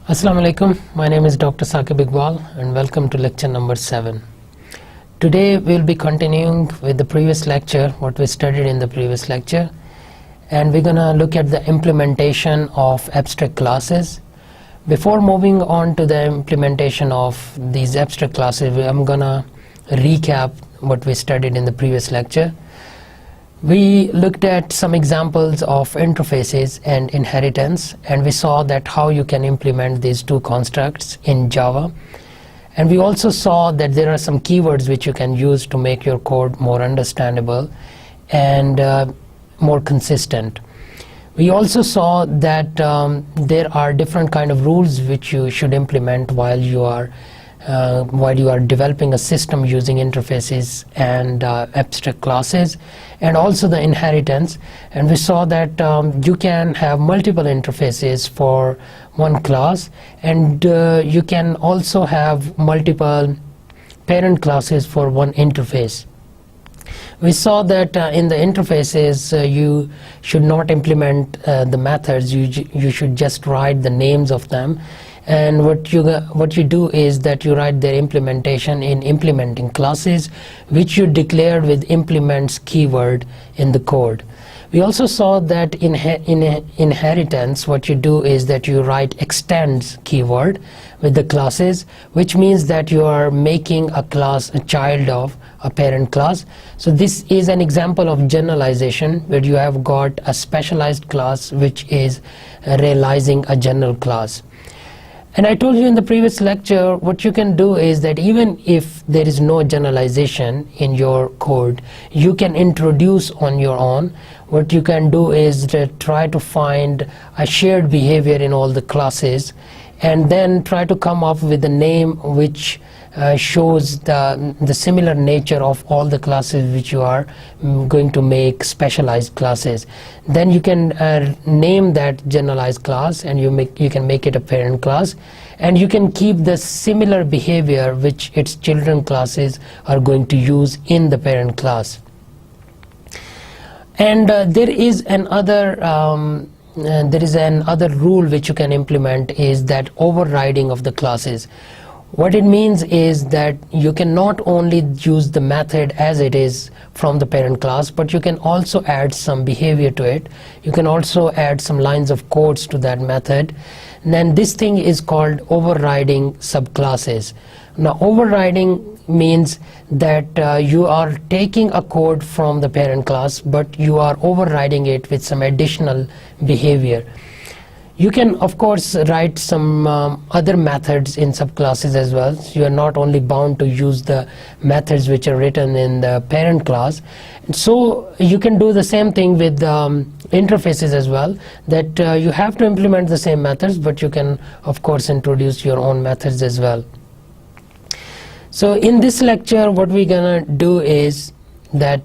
Assalamu alaikum. My name is Dr. Saqib Iqbal and welcome to lecture number 7. Today we'll be continuing with the previous lecture, what we studied in the previous lecture, and we're gonna look at the implementation of abstract classes. Before moving on to the implementation of these abstract classes, I'm gonna recap what we studied in the previous lecture. We looked at some examples of interfaces and inheritance, and we saw that how you can implement these two constructs in Java. And we also saw that there are some keywords which you can use to make your code more understandable and more consistent. We also saw that there are different kind of rules which you should implement while you are developing a system using interfaces and abstract classes, and also the inheritance. And we saw that you can have multiple interfaces for one class, and you can also have multiple parent classes for one interface. We saw that in the interfaces you should not implement the methods, you should just write the names of them. And what you do is that you write their implementation in implementing classes, which you declared with implements keyword in the code. We also saw that in inheritance, what you do is that you write extends keyword with the classes, which means that you are making a class a child of a parent class. So this is an example of generalization, where you have got a specialized class which is realizing a general class. And I told you in the previous lecture, what you can do is that even if there is no generalization in your code, you can introduce on your own. What you can do is to try to find a shared behavior in all the classes, and then try to come up with a name which shows the similar nature of all the classes which you are going to make specialized classes. Then you can name that generalized class, and you can make it a parent class, and you can keep the similar behavior which its children classes are going to use in the parent class. And there is another rule which you can implement, is that overriding of the classes. What it means is that you can not only use the method as it is from the parent class, but you can also add some behavior to it. You can also add some lines of codes to that method. And then this thing is called overriding subclasses. Now, overriding means that you are taking a code from the parent class, but you are overriding it with some additional behavior. You can, of course, write some other methods in subclasses as well. So you are not only bound to use the methods which are written in the parent class. So you can do the same thing with interfaces as well, that you have to implement the same methods, but you can, of course, introduce your own methods as well. So in this lecture, what we're gonna do is that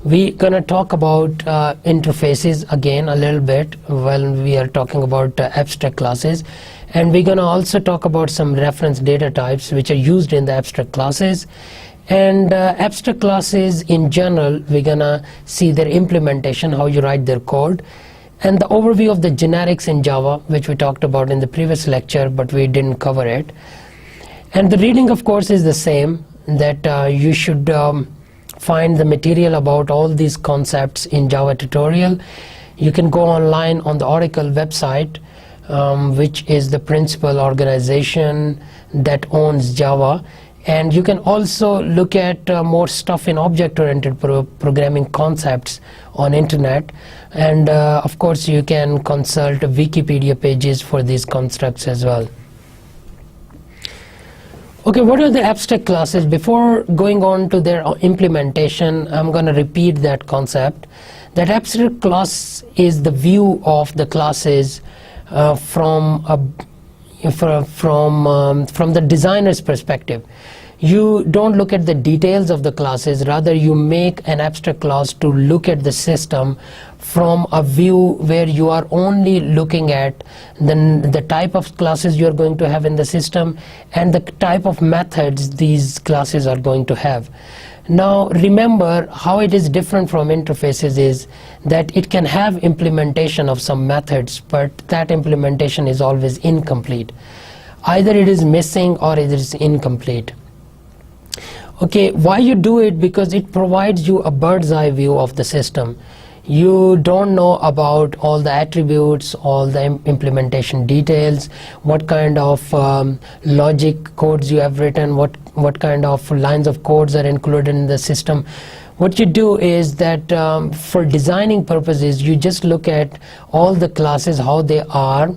we're gonna talk about interfaces again a little bit while we are talking about abstract classes, and we're gonna also talk about some reference data types which are used in the abstract classes. And abstract classes in general, we're gonna see their implementation, how you write their code, and the overview of the generics in Java, which we talked about in the previous lecture, but we didn't cover it. And the reading, of course, is the same, that you should find the material about all these concepts in Java tutorial. You can go online on the Oracle website, which is the principal organization that owns Java. And you can also look at more stuff in object-oriented programming concepts on internet. And of course, you can consult Wikipedia pages for these constructs as well. Okay, what are the abstract classes? Before going on to their implementation, I'm going to repeat that concept. That abstract class is the view of the classes from the designer's perspective. You don't look at the details of the classes, rather you make an abstract class to look at the system from a view where you are only looking at the type of classes you are going to have in the system and the type of methods these classes are going to have. Now remember how it is different from interfaces is that it can have implementation of some methods, but that implementation is always incomplete. Either it is missing or it is incomplete. Okay, why you do it? Because it provides you a bird's eye view of the system. You don't know about all the attributes, all the implementation details, what kind of logic codes you have written, what kind of lines of codes are included in the system. What you do is that for designing purposes, you just look at all the classes, how they are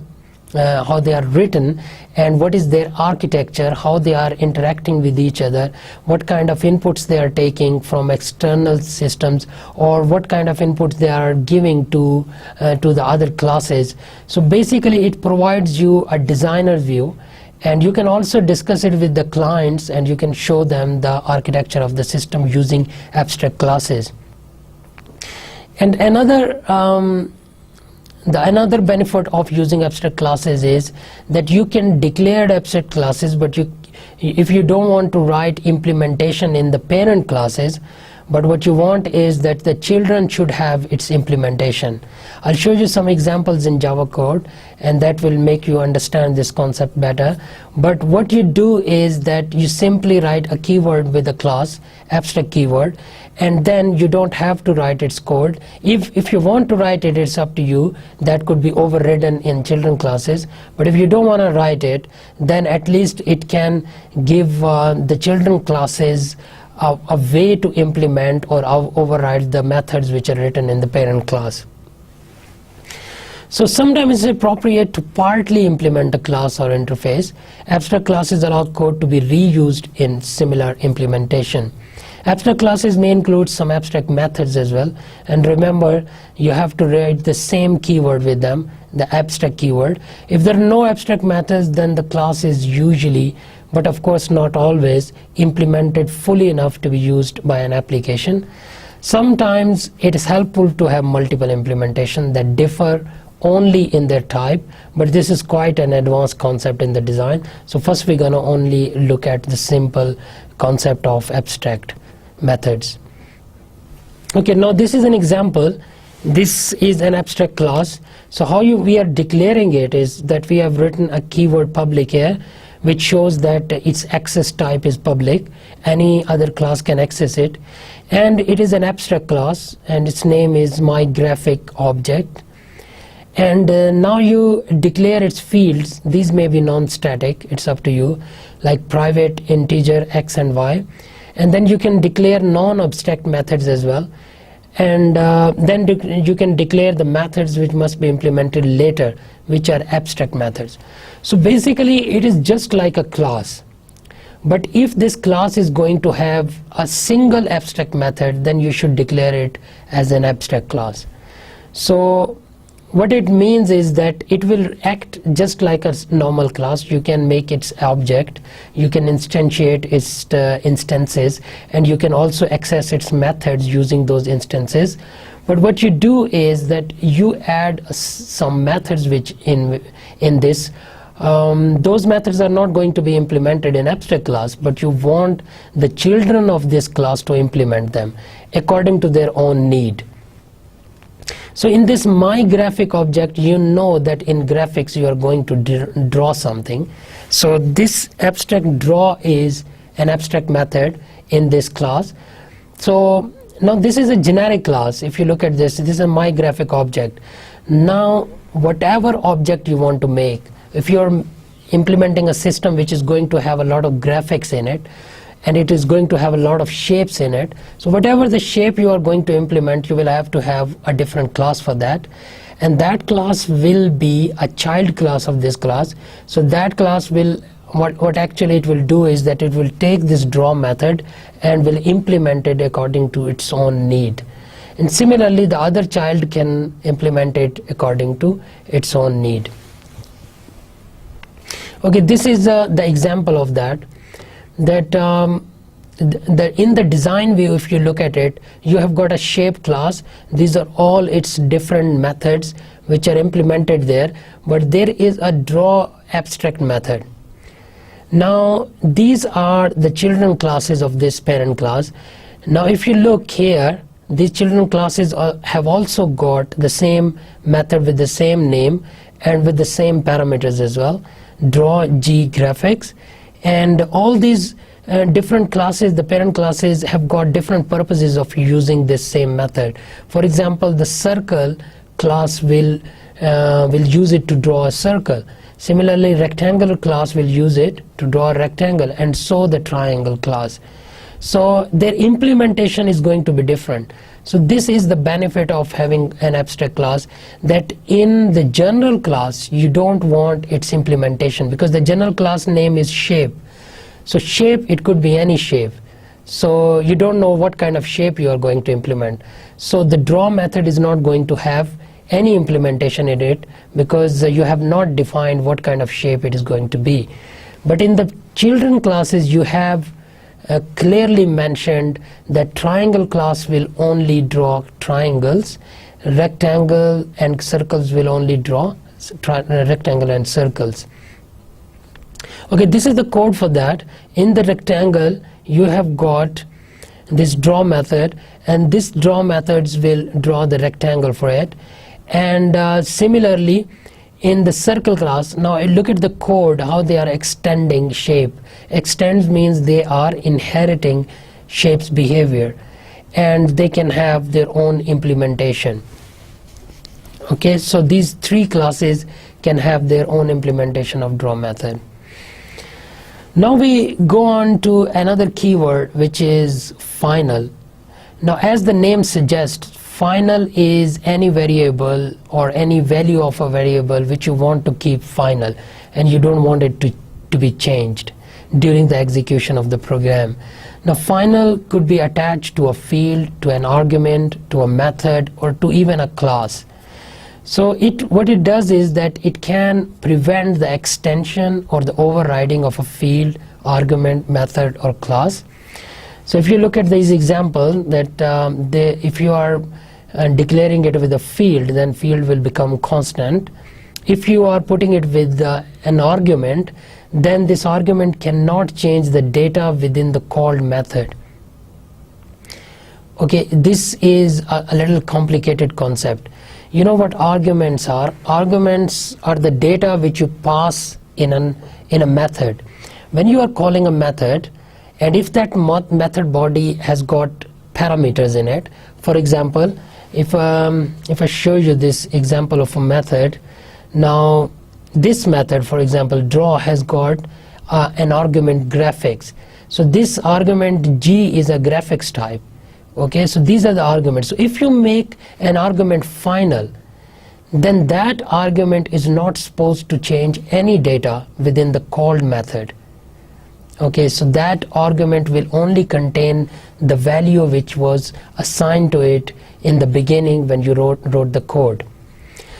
written, and what is their architecture, how they are interacting with each other, what kind of inputs they are taking from external systems, or what kind of inputs they are giving to the other classes. So basically it provides you a designer view, and you can also discuss it with the clients, and you can show them the architecture of the system using abstract classes. And another benefit of using abstract classes is that you can declare abstract classes, but if you don't want to write implementation in the parent classes, but what you want is that the children should have its implementation. I'll show you some examples in Java code, and that will make you understand this concept better. But what you do is that you simply write a keyword with a class, abstract keyword, and then you don't have to write its code. If you want to write it, it's up to you. That could be overridden in children classes. But if you don't want to write it, then at least it can give the children classes a way to implement or override the methods which are written in the parent class. So sometimes it's appropriate to partly implement a class or interface. Abstract classes allow code to be reused in similar implementation. Abstract classes may include some abstract methods as well, and remember, you have to write the same keyword with them, the abstract keyword. If there are no abstract methods, then the class is usually, but of course not always, implemented fully enough to be used by an application. Sometimes it is helpful to have multiple implementations that differ only in their type, but this is quite an advanced concept in the design. So first we're going to only look at the simple concept of abstract methods. Okay, now this is an example. This is an abstract class. So how we are declaring it is that we have written a keyword public here, which shows that its access type is public. Any other class can access it, and it is an abstract class, and its name is myGraphicObject. And now you declare its fields. These may be non-static, it's up to you, like private, integer, x and y. And then you can declare non-abstract methods as well. And then you can declare the methods which must be implemented later, which are abstract methods. So basically it is just like a class. But if this class is going to have a single abstract method, then you should declare it as an abstract class. So what it means is that it will act just like a normal class. You can make its object, you can instantiate its instances, and you can also access its methods using those instances. But what you do is that you add some methods which in this, those methods are not going to be implemented in abstract class, but you want the children of this class to implement them according to their own need. So in this myGraphicObject, you know that in graphics you are going to draw something. So this abstract draw is an abstract method in this class. So now this is a generic class. If you look at this is a myGraphicObject. Now whatever object you want to make, if you're implementing a system which is going to have a lot of graphics in it, and it is going to have a lot of shapes in it, so whatever the shape you are going to implement, you will have to have a different class for that, and that class will be a child class of this class. So that class will, what actually it will do is that it will take this draw method and will implement it according to its own need. And similarly the other child can implement it according to its own need. Okay, this is the example of that. That in the design view, if you look at it, you have got a shape class. These are all its different methods which are implemented there, but there is a draw abstract method. Now these are the children classes of this parent class. Now if you look here, these children classes have also got the same method with the same name and with the same parameters as well, draw G graphics, and all these different classes, the parent classes, have got different purposes of using this same method. For example, the circle class will use it to draw a circle. Similarly, rectangular class will use it to draw a rectangle, and so the triangle class. So their implementation is going to be different. So this is the benefit of having an abstract class, that in the general class you don't want its implementation, because the general class name is shape. So shape, it could be any shape. So you don't know what kind of shape you are going to implement. So the draw method is not going to have any implementation in it, because you have not defined what kind of shape it is going to be. But in the children classes, you have clearly mentioned that triangle class will only draw triangles, rectangle and circles will only draw rectangle and circles. Okay, this is the code for that. In the rectangle, you have got this draw method, and this draw methods will draw the rectangle for it. And similarly, in the circle class, now look at the code, how they are extending shape. Extends means they are inheriting shape's behavior, and they can have their own implementation. Okay, so these three classes can have their own implementation of draw method. Now we go on to another keyword, which is final. Now, as the name suggests, final is any variable or any value of a variable which you want to keep final, and you don't want it to be changed during the execution of the program. Now, final could be attached to a field, to an argument, to a method, or to even a class. So what it does is that it can prevent the extension or the overriding of a field, argument, method, or class. So if you look at these examples, that if you are declaring it with a field, then field will become constant. If you are putting it with an argument, then this argument cannot change the data within the called method. Okay, this is a little complicated concept. You know what arguments are? Arguments are the data which you pass in a method. When you are calling a method, and if that method body has got parameters in it, for example, if I show you this example of a method, now this method, for example, draw, has got an argument graphics. So this argument G is a graphics type. Okay, so these are the arguments. So if you make an argument final, then that argument is not supposed to change any data within the called method. Okay, so that argument will only contain the value which was assigned to it in the beginning when you wrote the code.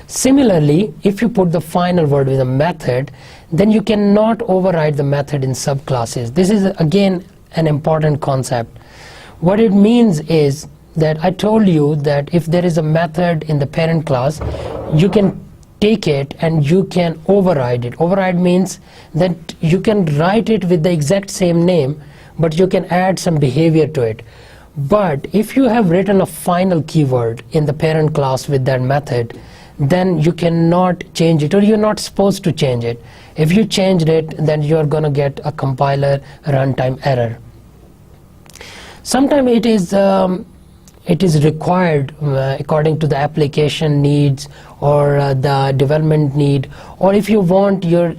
Similarly, if you put the final word with a method, then you cannot override the method in subclasses. This is again an important concept. What it means is that I told you that if there is a method in the parent class, you can take it and you can override it. Override means that you can write it with the exact same name, but you can add some behavior to it. But if you have written a final keyword in the parent class with that method, then you cannot change it, or you're not supposed to change it. If you changed it, then you're going to get a compiler runtime error. Sometimes it is required according to the application needs or the development need, or if you want your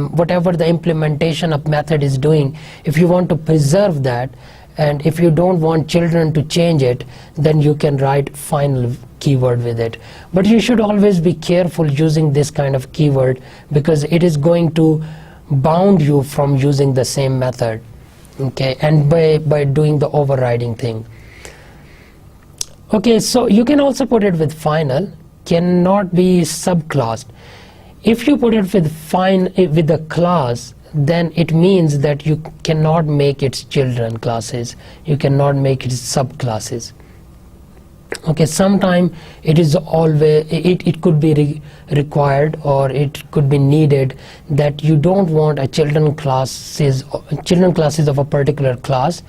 whatever the implementation of method is doing, if you want to preserve that, and if you don't want children to change it, then you can write final keyword with it. But you should always be careful using this kind of keyword, because it is going to bound you from using the same method. Okay, and by doing the overriding thing. Okay, so you can also put it with final, cannot be subclassed. If you put it with a class, then it means that you cannot make its children classes, you cannot make its subclasses. Okay, sometime it is always, it could be required, or it could be needed, that you don't want a children classes of a particular class,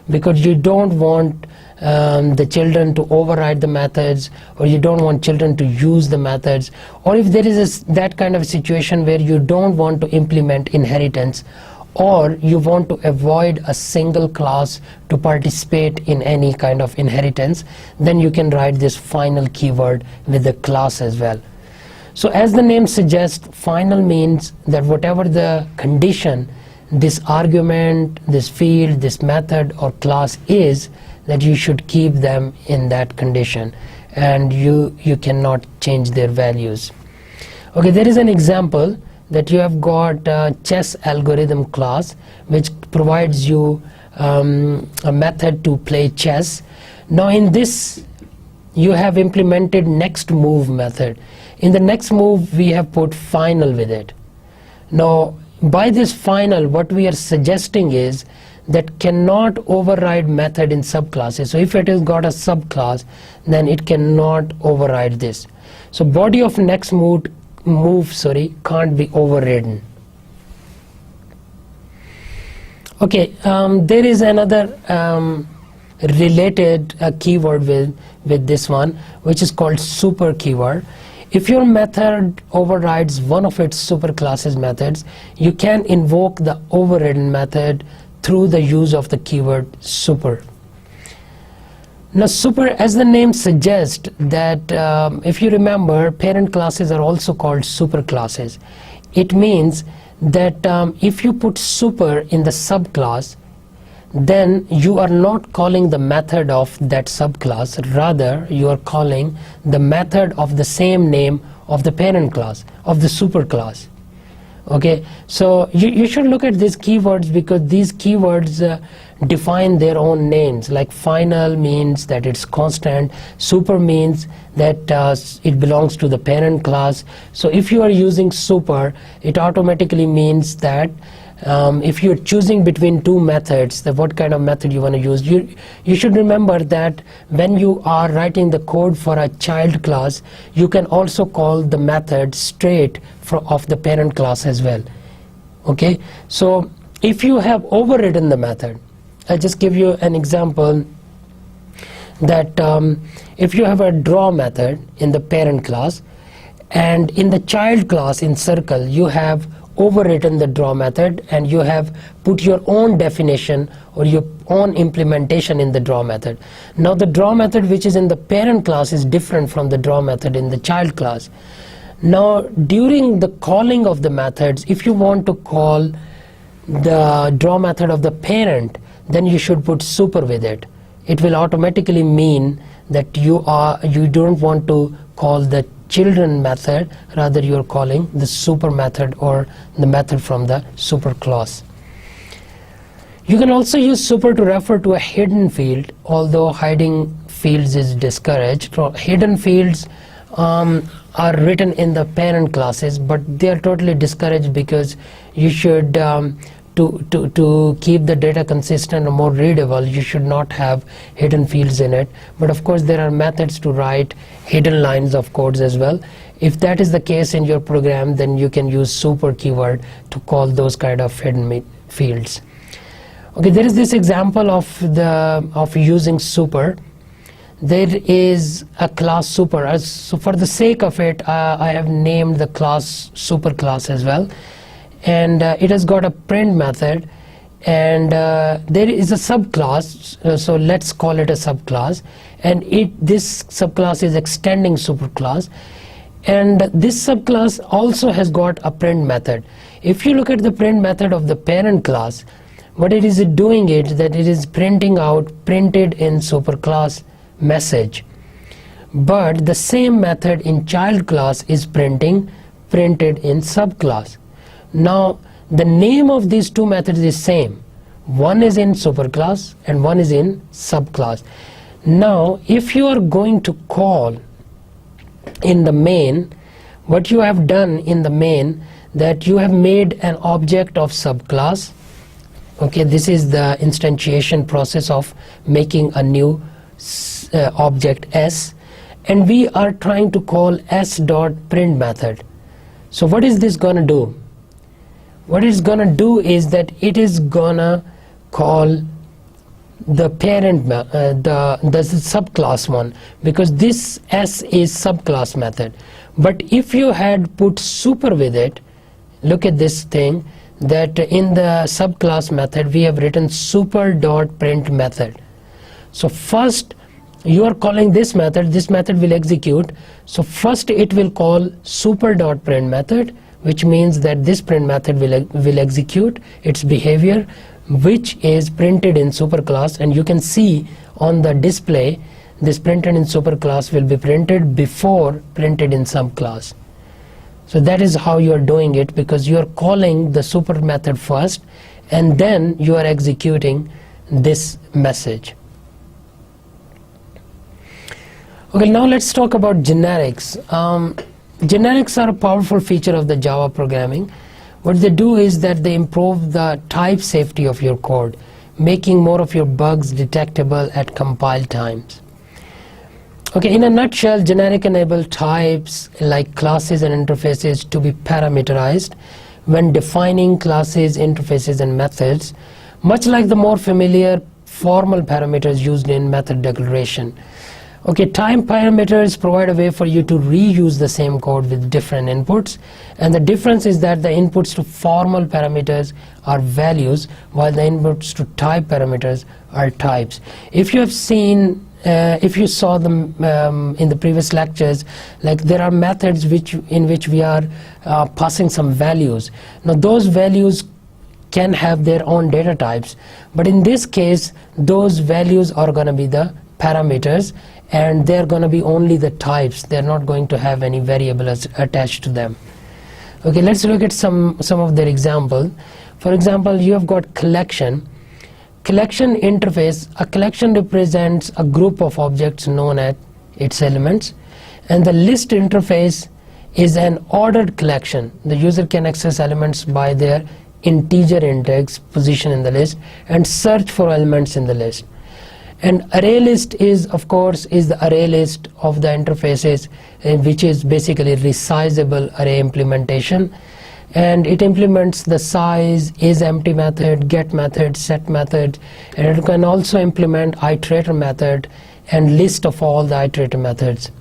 because you don't want the children to override the methods, or you don't want children to use the methods, or if there is that kind of situation where you don't want to implement inheritance, or you want to avoid a single class to participate in any kind of inheritance, then you can write this final keyword with the class as well. So as the name suggests, final means that whatever the condition this argument, this field, this method or class is, that you should keep them in that condition, and you cannot change their values. Okay, there is an example that you have got a chess algorithm class which provides you a method to play chess. Now in this you have implemented next move method. In the next move we have put final with it. Now by this final, what we are suggesting is that cannot override method in subclasses. So if it has got a subclass, then it cannot override this. So body of next move can't be overridden. Okay, there is another related keyword with this one, which is called super keyword. If your method overrides one of its superclasses methods, you can invoke the overridden method through the use of the keyword super. Now super, as the name suggests, that if you remember, parent classes are also called superclasses. It means that if you put super in the subclass, then you are not calling the method of that subclass, rather you are calling the method of the same name of the parent class, of the superclass. Okay, so you should look at these keywords, because these keywords define their own names. Like final means that it's constant, super means that it belongs to the parent class. So if you are using super, it automatically means that if you're choosing between two methods, that what kind of method you want to use, you should remember that when you are writing the code for a child class, you can also call the method straight of the parent class as well. Okay, so if you have overridden the method, I'll just give you an example, that if you have a draw method in the parent class, and in the child class in circle you have overwritten the draw method, and you have put your own definition or your own implementation in the draw method. Now the draw method which is in the parent class is different from the draw method in the child class. Now during the calling of the methods, if you want to call the draw method of the parent, then you should put super with it. It will automatically mean that you don't want to call the children method, rather you are calling the super method or the method from the super class. You can also use super to refer to a hidden field, although hiding fields is discouraged. So hidden fields are written in the parent classes, but they are totally discouraged, because you should to keep the data consistent and more readable, you should not have hidden fields in it. But of course there are methods to write hidden lines of codes as well. If that is the case in your program, then you can use super keyword to call those kind of hidden fields. Okay, there is this example of using super. There is a class super. So for the sake of it, I have named the class super class as well. And it has got a print method, and there is a subclass, so let's call it a subclass, and this subclass is extending superclass, and this subclass also has got a print method. If you look at the print method of the parent class, what it is doing is that it is printing out printed in superclass message, but the same method in child class is printed in subclass. Now the name of these two methods is same. One is in superclass and one is in subclass. Now if you are going to call in the main, what you have done in the main, that you have made an object of subclass. Okay, this is the instantiation process of making a new object s, and we are trying to call s.print method. So what is this gonna do? What it's gonna do is that it is gonna call the parent the subclass one, because this s is subclass method. But if you had put super with it, look at this thing, that in the subclass method we have written super.print method. So first you are calling this method will execute. So first it will call super.print method, which means that this print method will execute its behavior, which is printed in superclass. And you can see on the display, this printed in superclass will be printed before printed in subclass. So that is how you are doing it, because you are calling the super method first and then you are executing this message. Okay, now let's talk about generics. Generics are a powerful feature of the Java programming. What they do is that they improve the type safety of your code, making more of your bugs detectable at compile times. Okay, in a nutshell, generic enable types like classes and interfaces to be parameterized when defining classes, interfaces, and methods, much like the more familiar formal parameters used in method declaration. Okay, time parameters provide a way for you to reuse the same code with different inputs, and the difference is that the inputs to formal parameters are values, while the inputs to type parameters are types. If you have seen, if you saw them in the previous lectures, like there are methods in which we are passing some values. Now those values can have their own data types, but in this case those values are going to be the parameters, and they're going to be only the types. They're not going to have any variables attached to them. Okay, let's look at some of their example. For example, you have got collection. Collection interface. A collection represents a group of objects known as its elements, and the list interface is an ordered collection. The user can access elements by their integer index position in the list and search for elements in the list. And array list is, of course, is the array list of the interfaces, which is basically resizable array implementation, and it implements the size, isEmpty method, get method, set method, and it can also implement iterator method and list of all the iterator methods.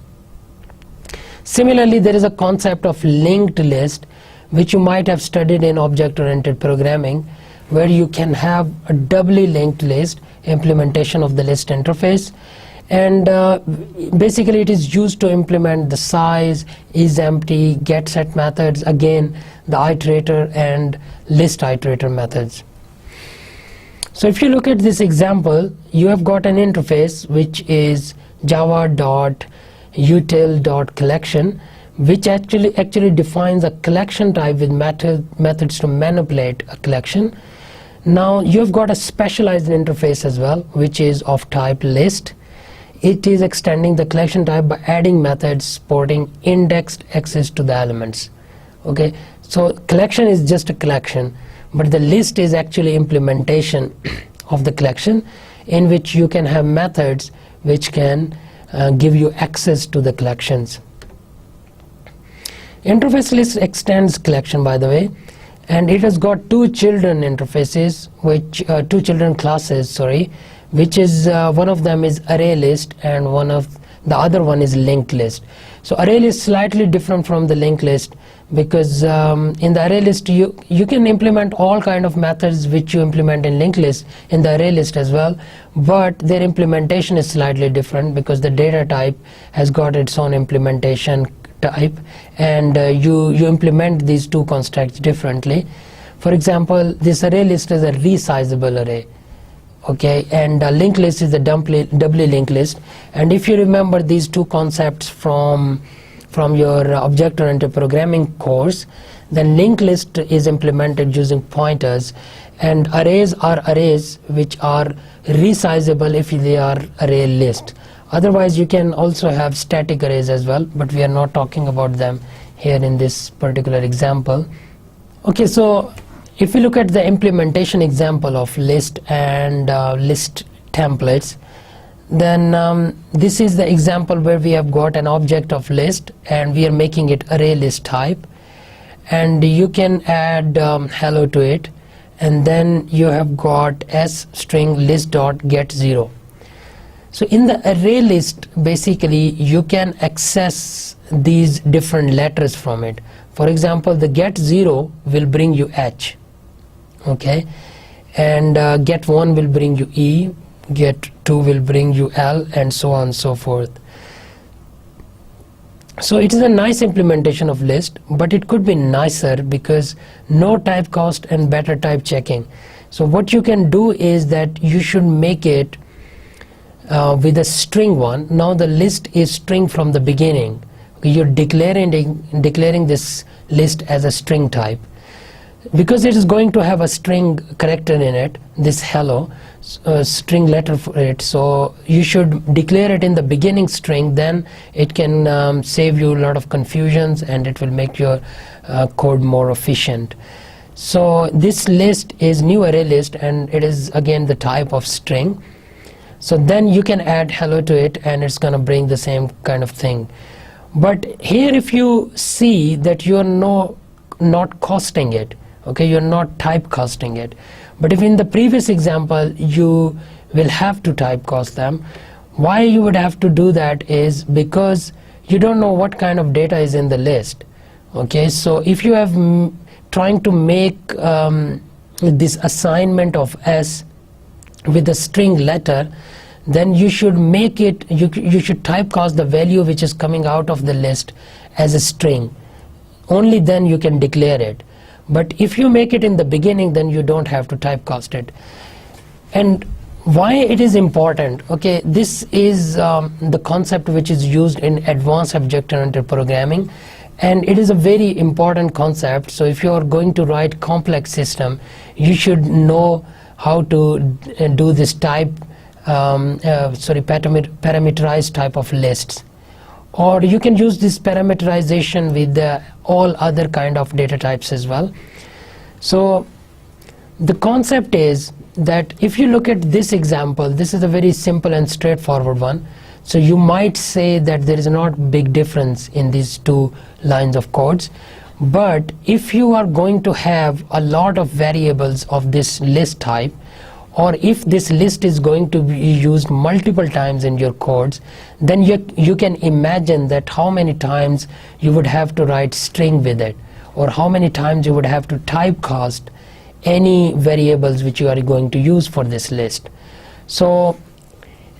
Similarly, there is a concept of linked list, which you might have studied in object-oriented programming, where you can have a doubly linked list implementation of the list interface, and basically it is used to implement the size, isEmpty, get set methods, again the iterator and list iterator methods. So if you look at this example, you have got an interface which is java.util.collection, which actually defines a collection type with methods to manipulate a collection. Now you've got a specialized interface as well, which is of type list. It is extending the collection type by adding methods supporting indexed access to the elements. Okay, so collection is just a collection, but the list is actually implementation of the collection, in which you can have methods which can give you access to the collections. Interface list extends collection, by the way, and it has got two children interfaces, which two children classes, sorry, which is one of them is array list and the other one is linked list. So array list slightly different from the linked list, because in the array list you can implement all kind of methods which you implement in linked list in the array list as well, but their implementation is slightly different because the data type has got its own implementation type, and you implement these two constructs differently. For example, this array list is a resizable array, okay, and linked list is the doubly linked list. And if you remember these two concepts from your object-oriented programming course, then linked list is implemented using pointers, and arrays are arrays which are resizable if they are array list. Otherwise you can also have static arrays as well, but we are not talking about them here in this particular example. Okay, so if we look at the implementation example of list and list templates, then this is the example where we have got an object of list and we are making it array list type, and you can add hello to it, and then you have got s string list dot get 0. So in the array list, basically you can access these different letters from it. For example, the get 0 will bring you H, okay, and get 1 will bring you E, get 2 will bring you L, and so on and so forth. So it is a nice implementation of list, but it could be nicer because no typecast and better type checking. So what you can do is that you should make it with a string one. Now the list is string from the beginning. Okay, you're declaring this list as a string type. Because it is going to have a string character in it, this hello, string letter for it, so you should declare it in the beginning string, then it can save you a lot of confusions and it will make your code more efficient. So this list is new array list and it is again the type of string. So then you can add hello to it and it's going to bring the same kind of thing. But here if you see that you are not costing it, okay, you're not typecasting it. But if in the previous example you will have to typecast them, why you would have to do that is because you don't know what kind of data is in the list. Okay, so if you have trying to make this assignment of S with a string letter, then you should make it, you should typecast the value which is coming out of the list as a string. Only then you can declare it. But if you make it in the beginning, then you don't have to typecast it. And why it is important? Okay, this is the concept which is used in advanced object-oriented programming, and it is a very important concept. So if you are going to write complex system, you should know how to do this parameterized type of lists. Or you can use this parameterization with all other kind of data types as well. So the concept is that if you look at this example, this is a very simple and straightforward one. So you might say that there is not big difference in these two lines of codes. But if you are going to have a lot of variables of this list type, or if this list is going to be used multiple times in your codes, then you can imagine that how many times you would have to write string with it, or how many times you would have to typecast any variables which you are going to use for this list. So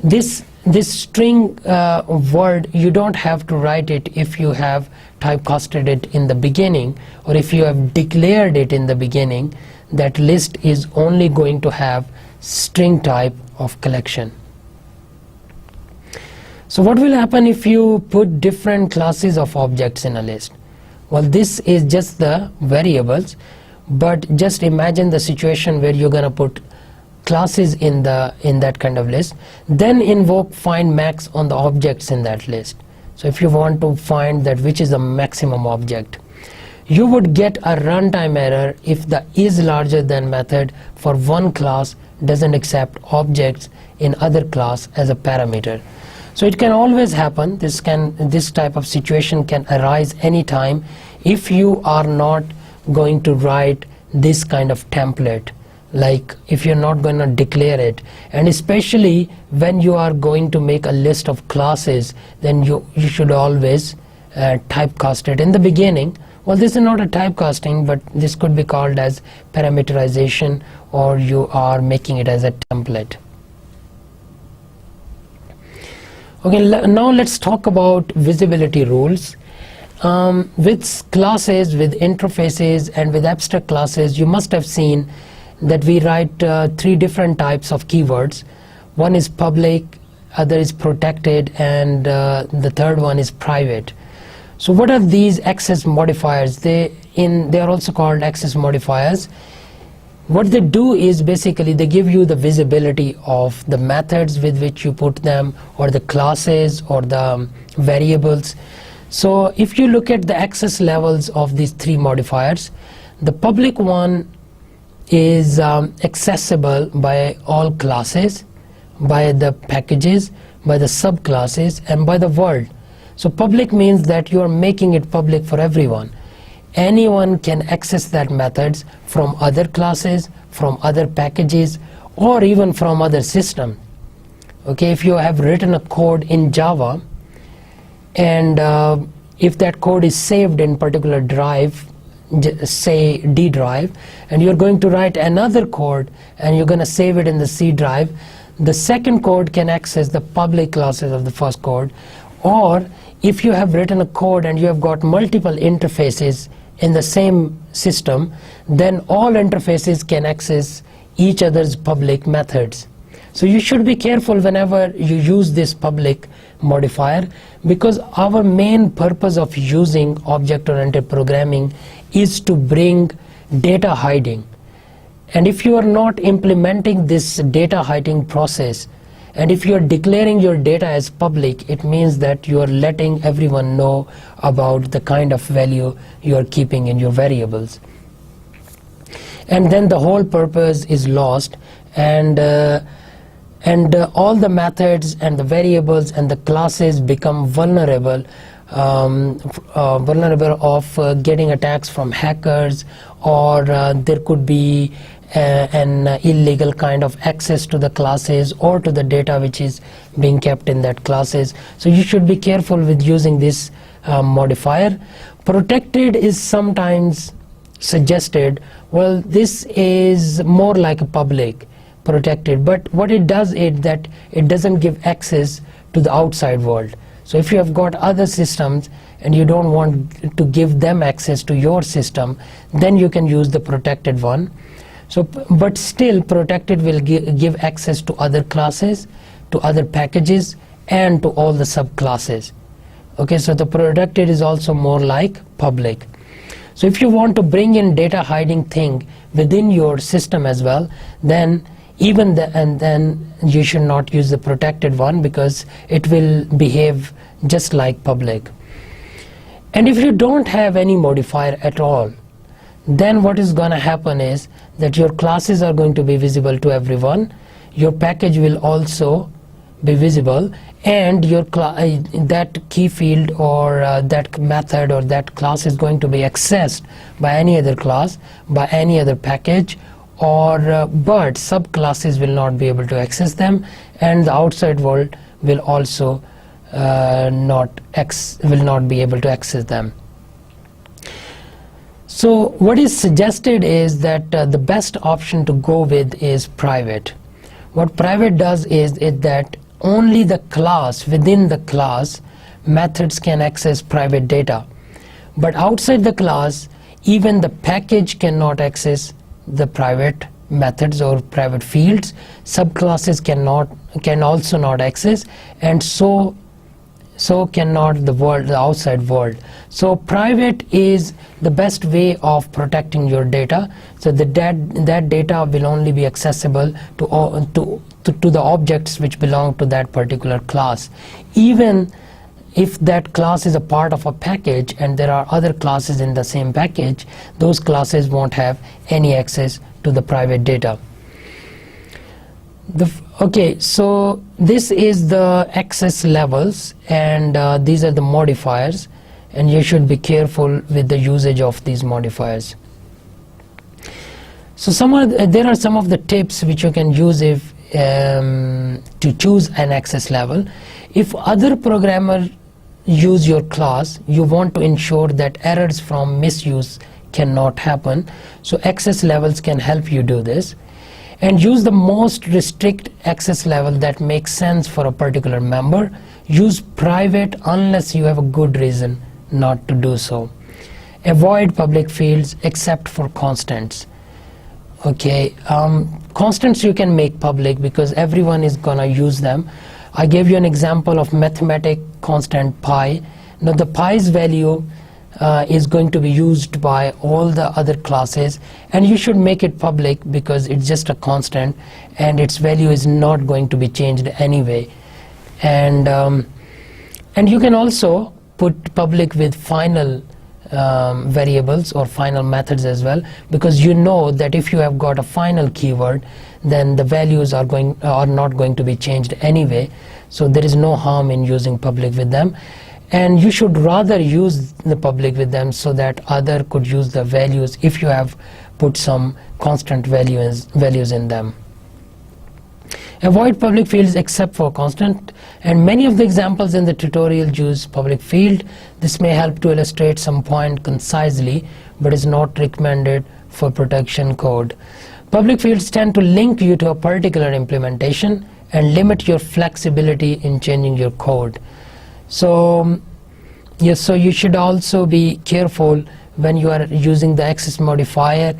this string word, you don't have to write it if you have typecasted it in the beginning, or if you have declared it in the beginning. That list is only going to have string type of collection. So what will happen if you put different classes of objects in a list? Well, this is just the variables, but just imagine the situation where you're gonna put classes in that kind of list, then invoke find max on the objects in that list. So if you want to find that which is the maximum object, you would get a runtime error if the is larger than method for one class doesn't accept objects in other class as a parameter. So it can always happen, this type of situation can arise anytime if you are not going to write this kind of template, like if you're not going to declare it. And especially when you are going to make a list of classes, then you should always typecast it in the beginning. Well, this is not a typecasting, but this could be called as parameterization, or you are making it as a template. Okay, now let's talk about visibility rules. With classes, with interfaces, and with abstract classes, you must have seen that we write three different types of keywords. One is public, other is protected, and the third one is private. So what are these access modifiers? They are also called access modifiers. What they do is basically they give you the visibility of the methods with which you put them, or the classes, or the variables. So if you look at the access levels of these three modifiers, the public one is accessible by all classes, by the packages, by the subclasses, and by the world. So public means that you are making it public for everyone. Anyone can access that methods from other classes, from other packages, or even from other systems. Okay, if you have written a code in Java, and if that code is saved in particular drive, say D drive, and you're going to write another code and you're going to save it in the C drive, the second code can access the public classes of the first code. Or if you have written a code and you have got multiple interfaces in the same system, then all interfaces can access each other's public methods. So you should be careful whenever you use this public modifier, because our main purpose of using object-oriented programming is to bring data hiding. And if you are not implementing this data hiding process, and if you are declaring your data as public, it means that you are letting everyone know about the kind of value you are keeping in your variables. And then the whole purpose is lost, and all the methods and the variables and the classes become vulnerable of getting attacks from hackers, or there could be an illegal kind of access to the classes or to the data which is being kept in that classes. So you should be careful with using this modifier. Protected is sometimes suggested. Well, this is more like a public protected, but what it does is that it doesn't give access to the outside world. So if you have got other systems and you don't want to give them access to your system, then you can use the protected one. So, but still protected will give access to other classes, to other packages, and to all the subclasses. Okay, so the protected is also more like public. So if you want to bring in data hiding thing within your system as well, then then you should not use the protected one, because it will behave just like public. And if you don't have any modifier at all, then what is going to happen is that your classes are going to be visible to everyone, your package will also be visible, and your that key field or that method or that class is going to be accessed by any other class, by any other package, or but subclasses will not be able to access them, and the outside world will also not be able to access them. So what is suggested is that the best option to go with is private. What private does is that only the class, within the class, methods can access private data, but outside the class, even the package cannot access the private methods or private fields. Subclasses can also not access, and so cannot the outside world. So private is the best way of protecting your data, so that data will only be accessible to the objects which belong to that particular class. Even if that class is a part of a package and there are other classes in the same package, those classes won't have any access to the private data. Okay, so this is the access levels, and these are the modifiers, and you should be careful with the usage of these modifiers. So there are some of the tips which you can use if to choose an access level. If other programmer use your class, you want to ensure that errors from misuse cannot happen, so access levels can help you do this. And use the most restrict access level that makes sense for a particular member. Use private unless you have a good reason not to do so. Avoid public fields except for constants. Okay, constants you can make public because everyone is gonna use them. I gave you an example of mathematic constant pi. Now the pi's value is going to be used by all the other classes, and you should make it public because it's just a constant and its value is not going to be changed anyway. And you can also put public with final variables or final methods as well, because you know that if you have got a final keyword, then the values are not going to be changed anyway, so there is no harm in using public with them. And you should rather use the public with them so that other could use the values if you have put some constant values in them. Avoid public fields except for constant, and many of the examples in the tutorial use public field. This may help to illustrate some point concisely, but is not recommended for production code. Public fields tend to link you to a particular implementation and limit your flexibility in changing your code. So yes, so you should also be careful when you are using the access modifier,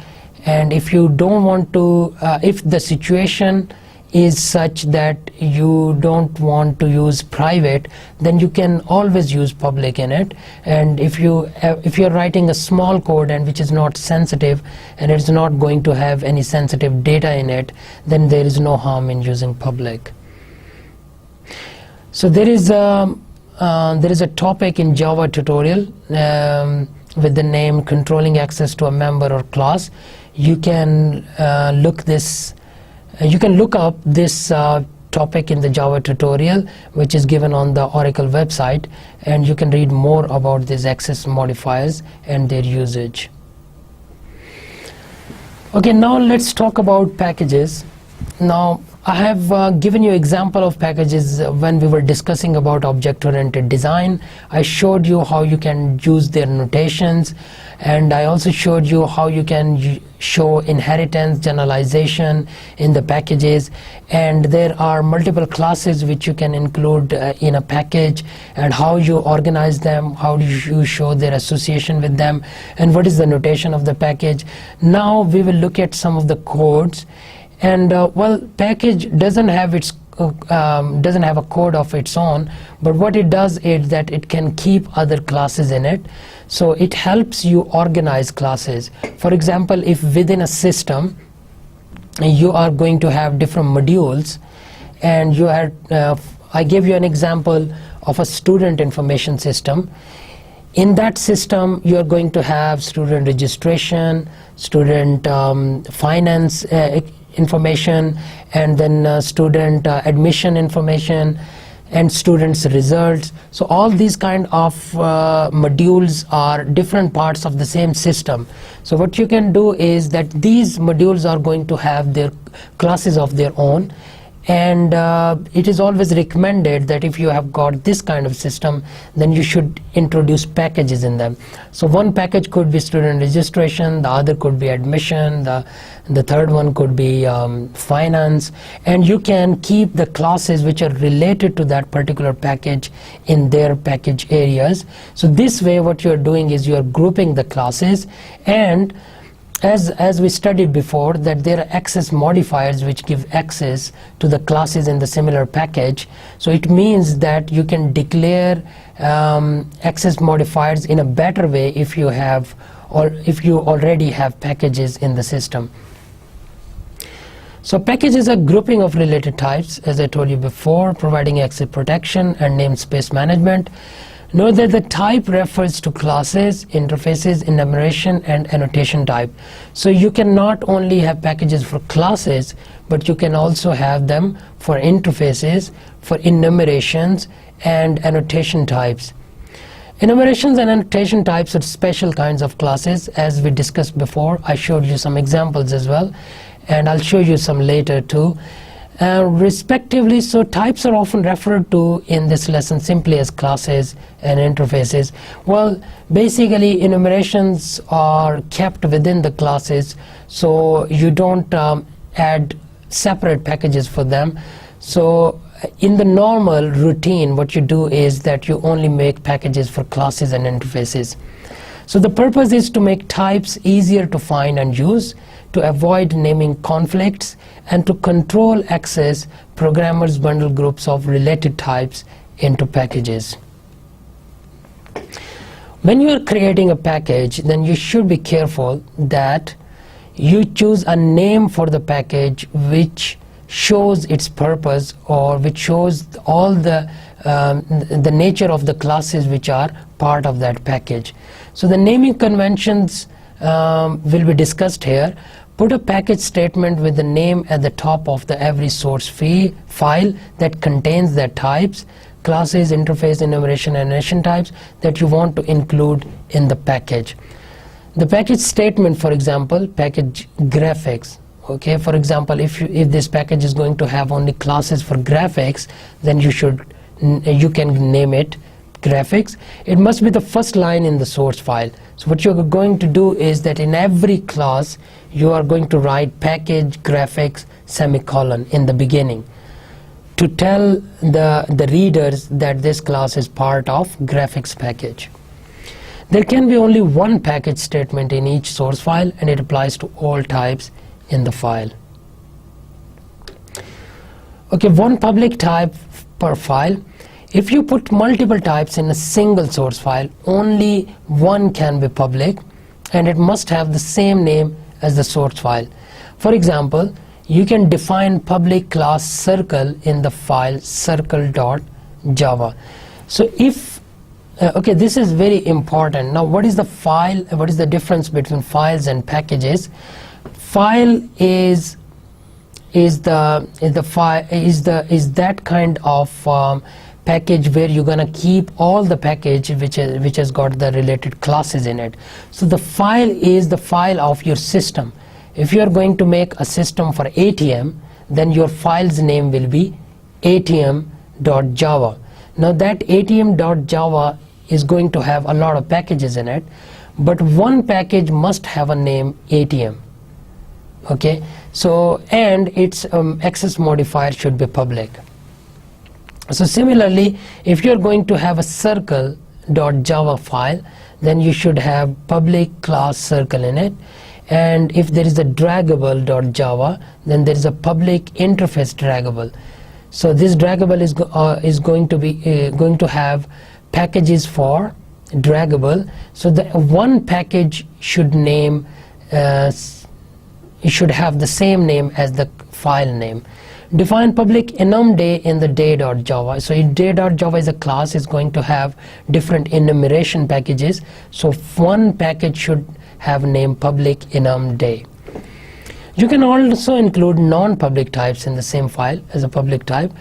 and if you don't want to, if the situation is such that you don't want to use private, then you can always use public in it. And if you're writing a small code and which is not sensitive and it's not going to have any sensitive data in it, then there is no harm in using public. So there is a topic in Java tutorial with the name controlling access to a member or class. You can look up this topic in the Java tutorial, which is given on the Oracle website, and you can read more about these access modifiers and their usage. Okay, now let's talk about packages. Now I have given you example of packages when we were discussing about object-oriented design. I showed you how you can use their notations, and I also showed you how you can show inheritance generalization in the packages, and there are multiple classes which you can include in a package, and how you organize them, how do you show their association with them, and what is the notation of the package. Now we will look at some of the codes. And well, package doesn't have a code of its own, but what it does is that it can keep other classes in it. So it helps you organize classes. For example, if within a system you are going to have different modules, and you had I gave you an example of a student information system. In that system, you are going to have student registration, student finance information, and then student admission information, and students' results. So all these kind of modules are different parts of the same system. So what you can do is that these modules are going to have their classes of their own, and it is always recommended that if you have got this kind of system, then you should introduce packages in them. So one package could be student registration, the other could be admission, the third one could be finance, and you can keep the classes which are related to that particular package in their package areas. So this way what you are doing is you are grouping the classes, and as we studied before, that there are access modifiers which give access to the classes in the similar package. So it means that you can declare access modifiers in a better way if you have, or if you already have packages in the system. So packages are grouping of related types, as I told you before, providing access protection and namespace management. Note that the type refers to classes, interfaces, enumeration, and annotation type. So you can not only have packages for classes, but you can also have them for interfaces, for enumerations, and annotation types. Enumerations and annotation types are special kinds of classes. As we discussed before, I showed you some examples as well, and I'll show you some later too. Respectively, so types are often referred to in this lesson simply as classes and interfaces. Well, basically enumerations are kept within the classes, so you don't add separate packages for them. So in the normal routine, what you do is that you only make packages for classes and interfaces. So the purpose is to make types easier to find and use, to avoid naming conflicts, and to control access. Programmers bundle groups of related types into packages. When you are creating a package, then you should be careful that you choose a name for the package which shows its purpose, or which shows all the nature of the classes which are part of that package. So the naming conventions will be discussed here. Put a package statement with the name at the top of the every source file that contains the types, classes, interface, enumeration, and nation types that you want to include in the package. The package statement, for example, package graphics. Okay, for example, if this package is going to have only classes for graphics, then you can name it graphics. It must be the first line in the source file. So what you're going to do is that in every class you are going to write package graphics semicolon in the beginning to tell the readers that this class is part of graphics package. There can be only one package statement in each source file, and it applies to all types in the file. Okay, one public type per file. If you put multiple types in a single source file, only one can be public, and it must have the same name as the source file. For example, you can define public class circle in the file circle.java. So if okay, this is very important. Now, what is the file? What is the difference between files and packages? File is that kind of package where you're gonna keep all the package which has got the related classes in it. So the file is the file of your system. If you are going to make a system for ATM, then your file's name will be atm.java. Now that atm.java is going to have a lot of packages in it, but one package must have a name ATM. Okay, so and its access modifier should be public. So similarly, if you are going to have a circle.java file, then you should have public class circle in it, and if there is a draggable.java, then there is a public interface draggable. So this draggable is going to have packages for draggable. So the one package should name it should have the same name as the file name. Define public enum day in the day.java. So in day.java is a class, is going to have different enumeration packages. So one package should have name public enum day. You can also include non-public types in the same file as a public type.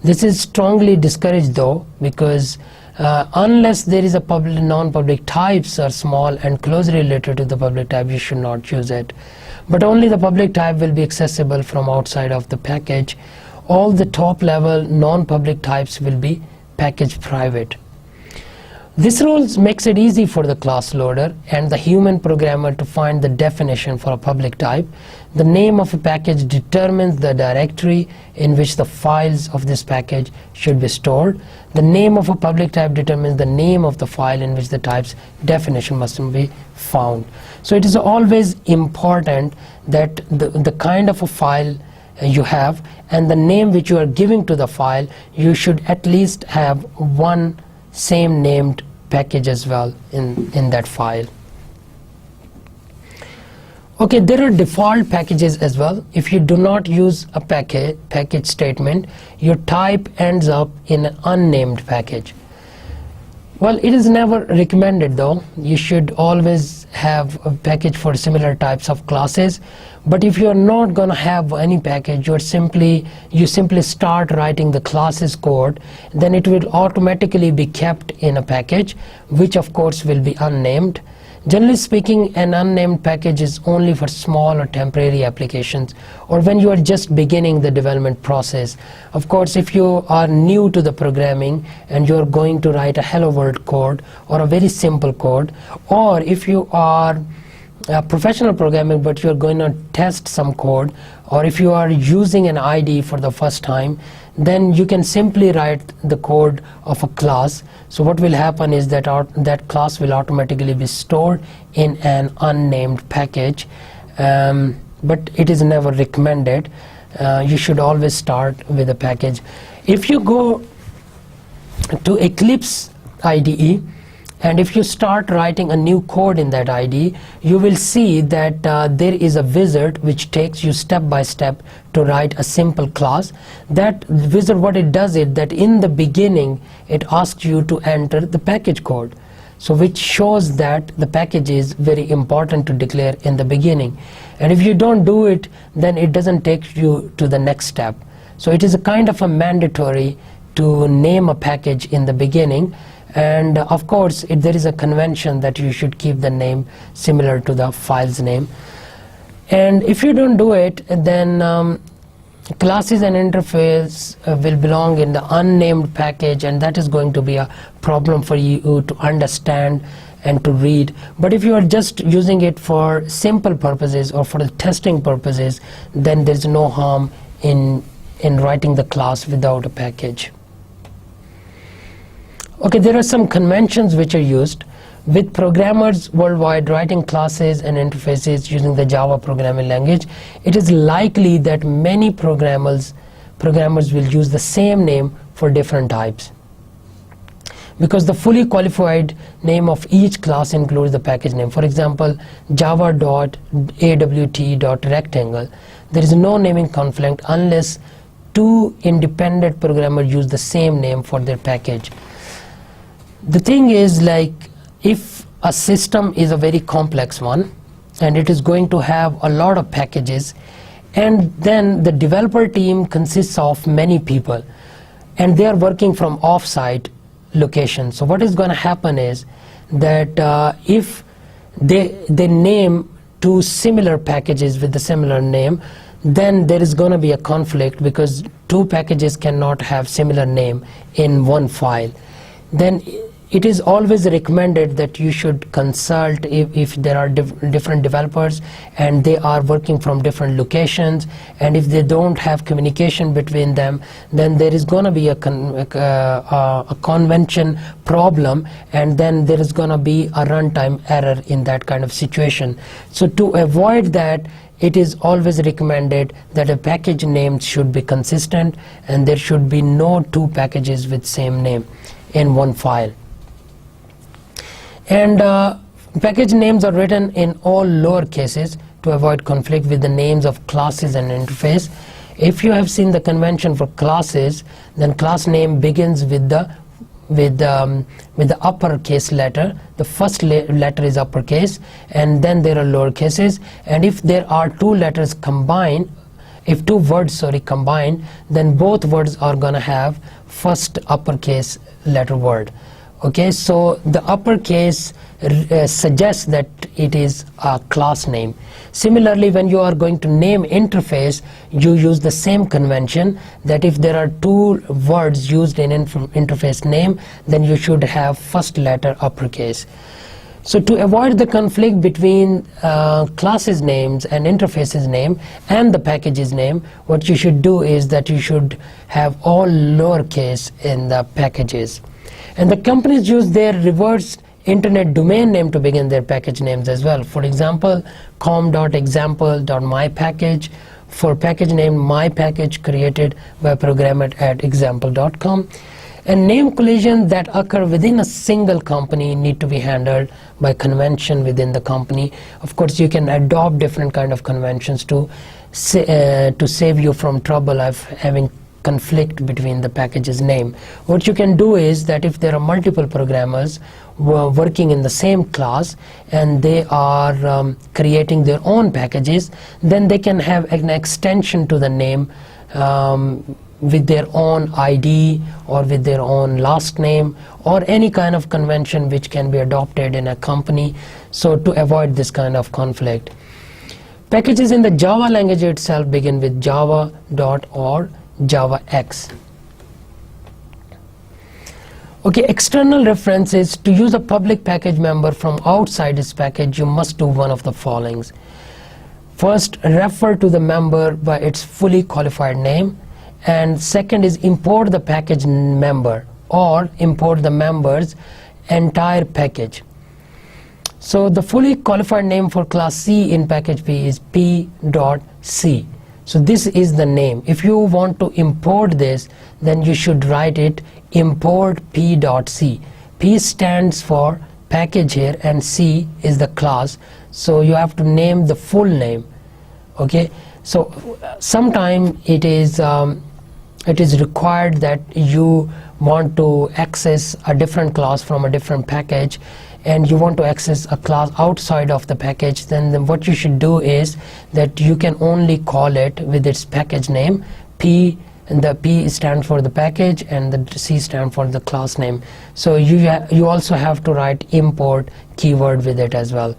This is strongly discouraged though, because unless there is a public, non-public types are small and closely related to the public type, you should not use it. But only the public type will be accessible from outside of the package. All the top level non-public types will be package private. This rule makes it easy for the class loader and the human programmer to find the definition for a public type. The name of a package determines the directory in which the files of this package should be stored. The name of a public type determines the name of the file in which the type's definition must be found. So it is always important that the kind of a file you have and the name which you are giving to the file, you should at least have one same named package as well in that file. Okay, there are default packages as well. If you do not use a package statement, your type ends up in an unnamed package. Well, it is never recommended though. You should always have a package for similar types of classes. But if you are not going to have any package, you simply start writing the classes code, then it will automatically be kept in a package, which of course will be unnamed. Generally speaking, an unnamed package is only for small or temporary applications, or when you are just beginning the development process. Of course, if you are new to the programming and you are going to write a hello world code or a very simple code, or if you are professional programming but you are going to test some code, or if you are using an IDE for the first time, then you can simply write the code of a class. So what will happen is that that class will automatically be stored in an unnamed package, but it is never recommended. You should always start with a package. If you go to Eclipse IDE and if you start writing a new code in that IDE, you will see that there is a wizard which takes you step by step to write a simple class. That wizard, what it does is that in the beginning it asks you to enter the package code, so which shows that the package is very important to declare in the beginning. and if you don't do it, then it doesn't take you to the next step. So it is a kind of a mandatory to name a package in the beginning, and of course there is a convention that you should keep the name similar to the file's name. And if you don't do it, then classes and interface will belong in the unnamed package, and that is going to be a problem for you to understand and to read. But if you are just using it for simple purposes or for the testing purposes, then there's no harm in writing the class without a package. Okay, there are some conventions which are used. With programmers worldwide writing classes and interfaces using the Java programming language, it is likely that many programmers will use the same name for different types, because the fully qualified name of each class includes the package name. For example, java.awt.rectangle, there is no naming conflict unless two independent programmers use the same name for their package. The thing is, like, if a system is a very complex one and it is going to have a lot of packages, and then the developer team consists of many people and they are working from off-site locations. So what is going to happen is that if they name two similar packages with the similar name, then there is going to be a conflict, because two packages cannot have similar name in one file. Then it is always recommended that you should consult if there are different developers and they are working from different locations, and if they don't have communication between them, then there is going to be a convention problem, and then there is going to be a runtime error in that kind of situation. So to avoid that, it is always recommended that a package name should be consistent and there should be no two packages with same name in one file. And package names are written in all lower cases to avoid conflict with the names of classes and interface. If you have seen the convention for classes, then class name begins with the uppercase letter. The first letter is uppercase, and then there are lower cases. And if there are two letters combined, if two words combined, then both words are going to have first uppercase letter word. Okay, so the uppercase suggests that it is a class name. Similarly, when you are going to name interface, you use the same convention, that if there are two words used in interface name, then you should have first letter uppercase. So to avoid the conflict between classes names and interfaces name and the packages name, what you should do is that you should have all lowercase in the packages. And the companies use their reverse internet domain name to begin their package names as well. For example, com.example.mypackage for package name my package created by programmer at example.com. And name collisions that occur within a single company need to be handled by convention within the company. Of course, you can adopt different kind of conventions to save you from trouble of having conflict between the package's name. What you can do is that if there are multiple programmers working in the same class and they are creating their own packages, then they can have an extension to the name with their own ID or with their own last name or any kind of convention which can be adopted in a company, so to avoid this kind of conflict. Packages in the Java language itself begin with java dot or javax. Okay, external references. To use a public package member from outside this package, you must do one of the followings. First, refer to the member by its fully qualified name, and second is import the package member or import the member's entire package. So the fully qualified name for class C in package P is p.c. So this is the name. If you want to import this, then you should write it import p.c. P stands for package here and C is the class, so you have to name the full name. Okay, so sometime it is required that you want to access a different class from a different package, and you want to access a class outside of the package, then what you should do is that you can only call it with its package name, P, and the P stands for the package and the C stands for the class name. So you also have to write import keyword with it as well.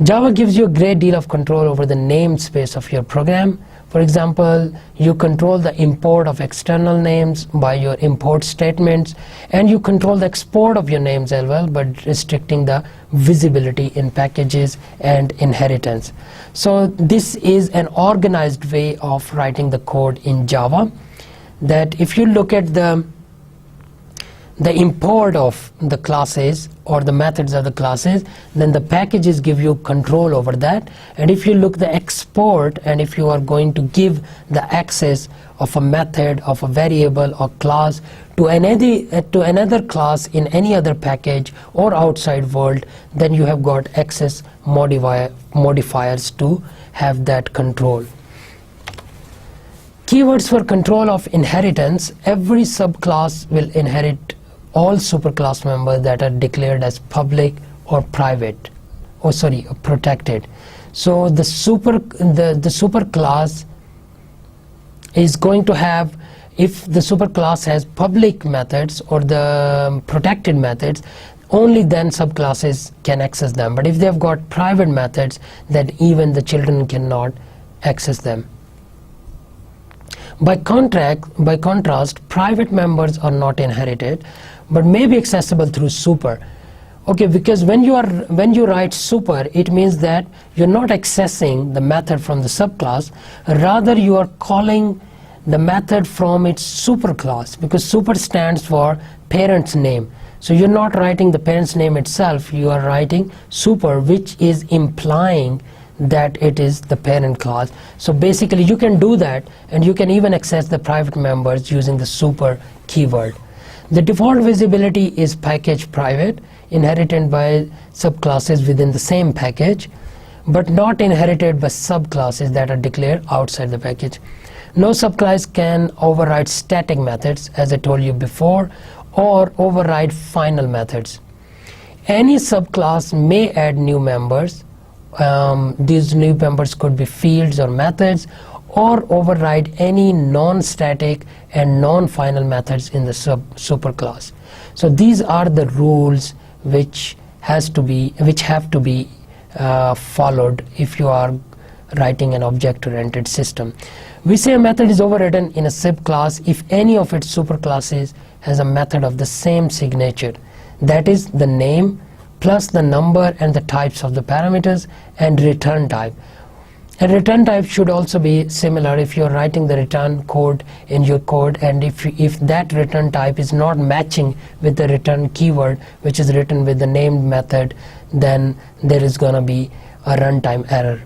Java gives you a great deal of control over the namespace of your program. For example, you control the import of external names by your import statements, and you control the export of your names as well by restricting the visibility in packages and inheritance. So this is an organized way of writing the code in Java, that if you look at the import of the classes or the methods of the classes, then the packages give you control over that. And if you look the export, and if you are going to give the access of a method, of a variable or class to another class in any other package or outside world, then you have got access modifiers to have that control. Keywords for control of inheritance. Every subclass will inherit all superclass members that are declared as public or private, protected. So the superclass is going to have, if the superclass has public methods or the protected methods, only then subclasses can access them. But if they've got private methods, then even the children cannot access them. By contrast, private members are not inherited, but may be accessible through super. Okay, because when you write super, it means that you're not accessing the method from the subclass, rather you are calling the method from its superclass, because super stands for parent's name. So you're not writing the parent's name itself, you are writing super, which is implying that it is the parent class. So basically you can do that, and you can even access the private members using the super keyword. The default visibility is package private, inherited by subclasses within the same package, but not inherited by subclasses that are declared outside the package. No subclass can override static methods, as I told you before, or override final methods. Any subclass may add new members. These new members could be fields or methods, or override any non-static and non-final methods in the superclass. So these are the rules which have to be followed if you are writing an object-oriented system. We say a method is overridden in a subclass if any of its superclasses has a method of the same signature, that is the name plus the number and the types of the parameters and return type. A return type should also be similar if you are writing the return code in your code, and if that return type is not matching with the return keyword which is written with the named method, then there is going to be a runtime error.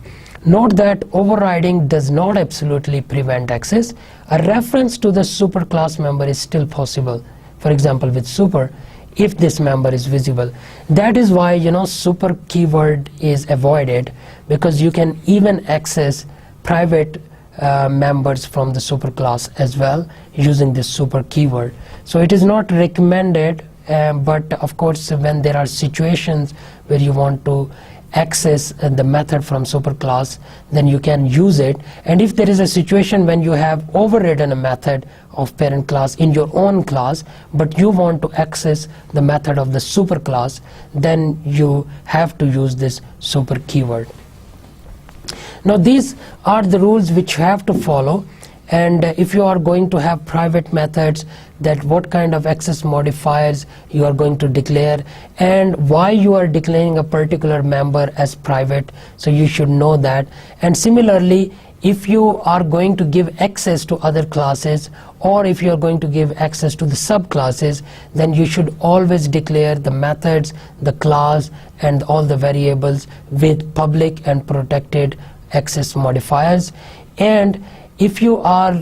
Note that overriding does not absolutely prevent access. A reference to the superclass member is still possible. For example, with super, if this member is visible. That is why super keyword is avoided, because you can even access private members from the superclass as well using this super keyword. So it is not recommended, but of course when there are situations where you want to access the method from superclass, then you can use it. And if there is a situation when you have overridden a method of parent class in your own class, but you want to access the method of the superclass, then you have to use this super keyword. Now these are the rules which you have to follow. And if you are going to have private methods, that what kind of access modifiers you are going to declare and why you are declaring a particular member as private, so you should know that. And similarly, if you are going to give access to other classes, or if you are going to give access to the subclasses, then you should always declare the methods, the class and all the variables with public and protected access modifiers. And if you are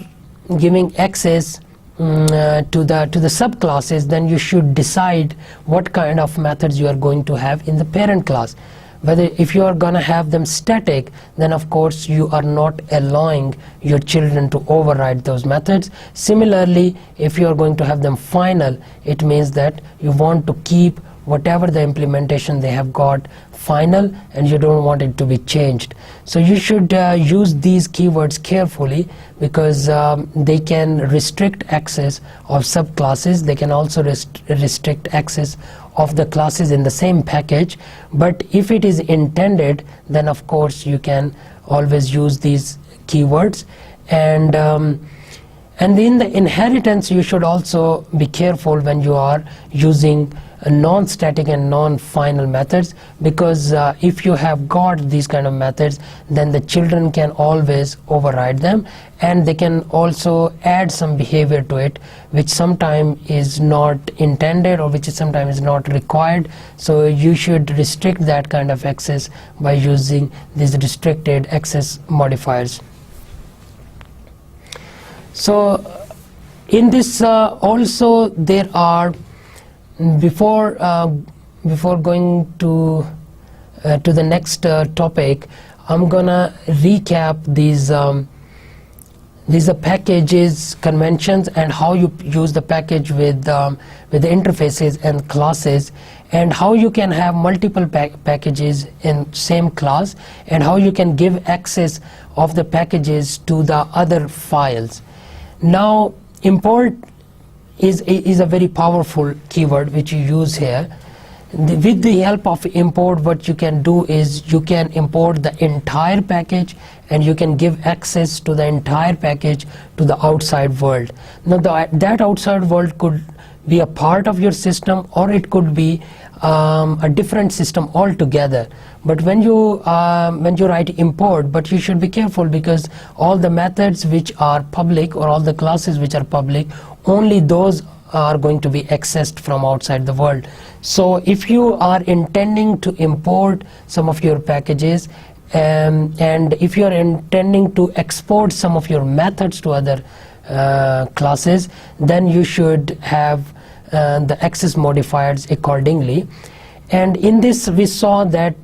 giving access to the subclasses, then you should decide what kind of methods you are going to have in the parent class. Whether if you are going to have them static, then of course you are not allowing your children to override those methods. Similarly, if you are going to have them final, it means that you want to keep whatever the implementation they have got final, and you don't want it to be changed. So you should use these keywords carefully, because they can restrict access of subclasses. They can also restrict access of the classes in the same package. But if it is intended, then of course you can always use these keywords. And in the inheritance, you should also be careful when you are using non-static and non-final methods, because if you have got these kind of methods, then the children can always override them, and they can also add some behavior to it which sometimes is not intended, or which sometimes is not required. So you should restrict that kind of access by using these restricted access modifiers. So in this also there are, before going to the next topic, I'm gonna recap these packages, conventions, and how you use the package with the interfaces and classes, and how you can have multiple packages in same class, and how you can give access of the packages to the other files. Now, import is a very powerful keyword which you use here. With the help of import, what you can do is you can import the entire package, and you can give access to the entire package to the outside world. Now that outside world could be a part of your system, or it could be a different system altogether. But when you write import, but you should be careful, because all the methods which are public, or all the classes which are public, only those are going to be accessed from outside the world. So if you are intending to import some of your packages, and if you are intending to export some of your methods to other classes, then you should have the access modifiers accordingly. And in this we saw that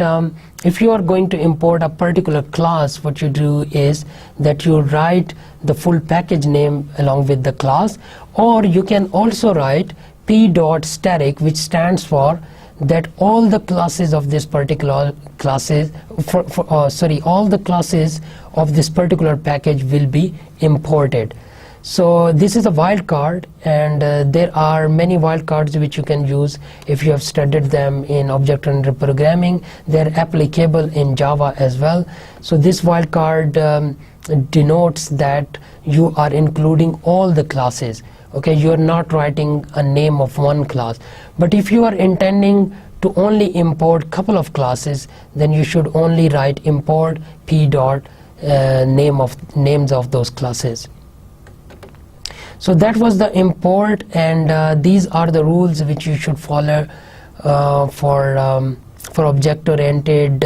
if you are going to import a particular class, what you do is that you write the full package name along with the class, or you can also write p.static, which stands for that all the classes of this particular classes, all the classes of this particular package will be imported. So this is a wildcard, and there are many wildcards which you can use if you have studied them in object-oriented programming. They are applicable in Java as well. So this wildcard denotes that you are including all the classes. Okay, you are not writing a name of one class. But if you are intending to only import couple of classes, then you should only write import p dot names of those classes. So that was the import, and these are the rules which you should follow for object-oriented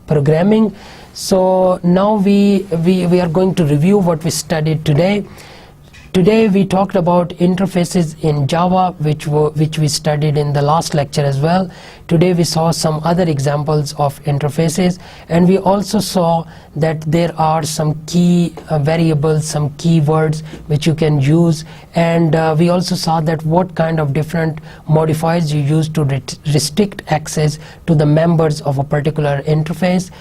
programming. So now we are going to review what we studied today. Today we talked about interfaces in Java, which we studied in the last lecture as well. Today we saw some other examples of interfaces, and we also saw that there are some key variables, some keywords which you can use, and we also saw that what kind of different modifiers you use to restrict access to the members of a particular interface.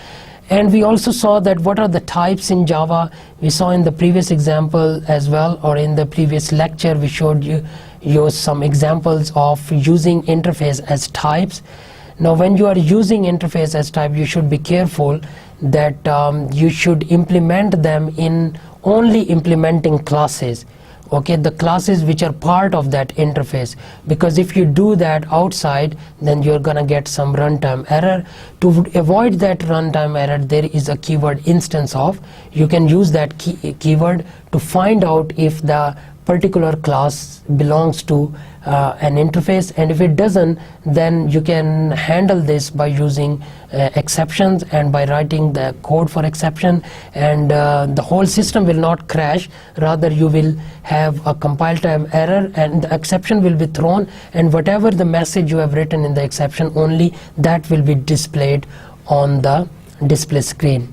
And we also saw that what are the types in Java. We saw in the previous example as well, or in the previous lecture we showed you some examples of using interface as types. Now when you are using interface as type, you should be careful that you should implement them in only implementing classes. Okay, the classes which are part of that interface, because if you do that outside, then you're gonna get some runtime error. To avoid that runtime error, there is a keyword instance of. You can use that keyword to find out if the particular class belongs to an interface, and if it doesn't, then you can handle this by using exceptions and by writing the code for exception, and the whole system will not crash. Rather, you will have a compile time error, and the exception will be thrown, and whatever the message you have written in the exception, only that will be displayed on the display screen.